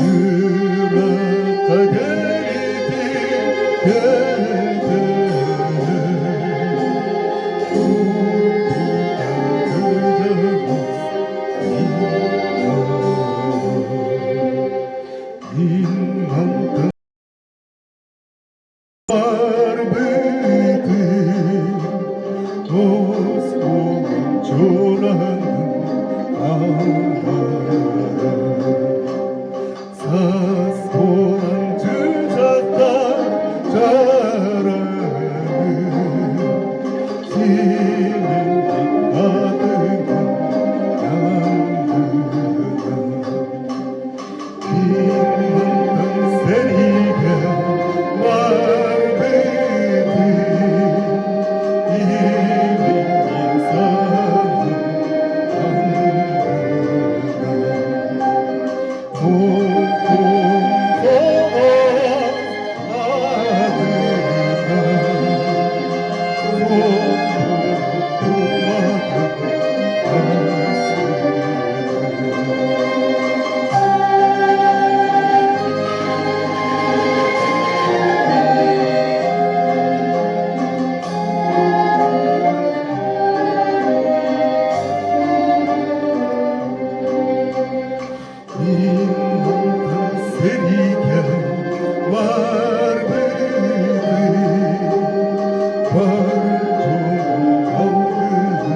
Yürek kaderiydi gece. İnandım var büyüdü, dost olan çoğlandım ağlara. Saz olan cücaklar çaremi, kimin adını yandırdı. İnandım serige var bedi, iyilik insanı andırdı. Korkum doğar adına, korkum durmadı İnandım serige var bedi, var çoğu aldırdı.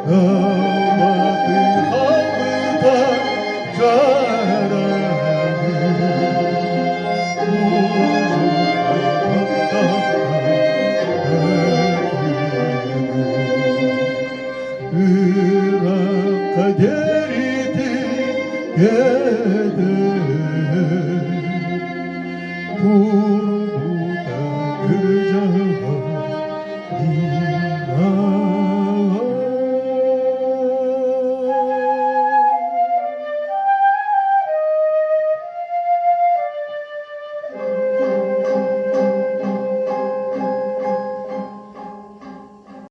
Damadı havluda caremi, ucu hayvandan ötürü. Yürek kaderiydi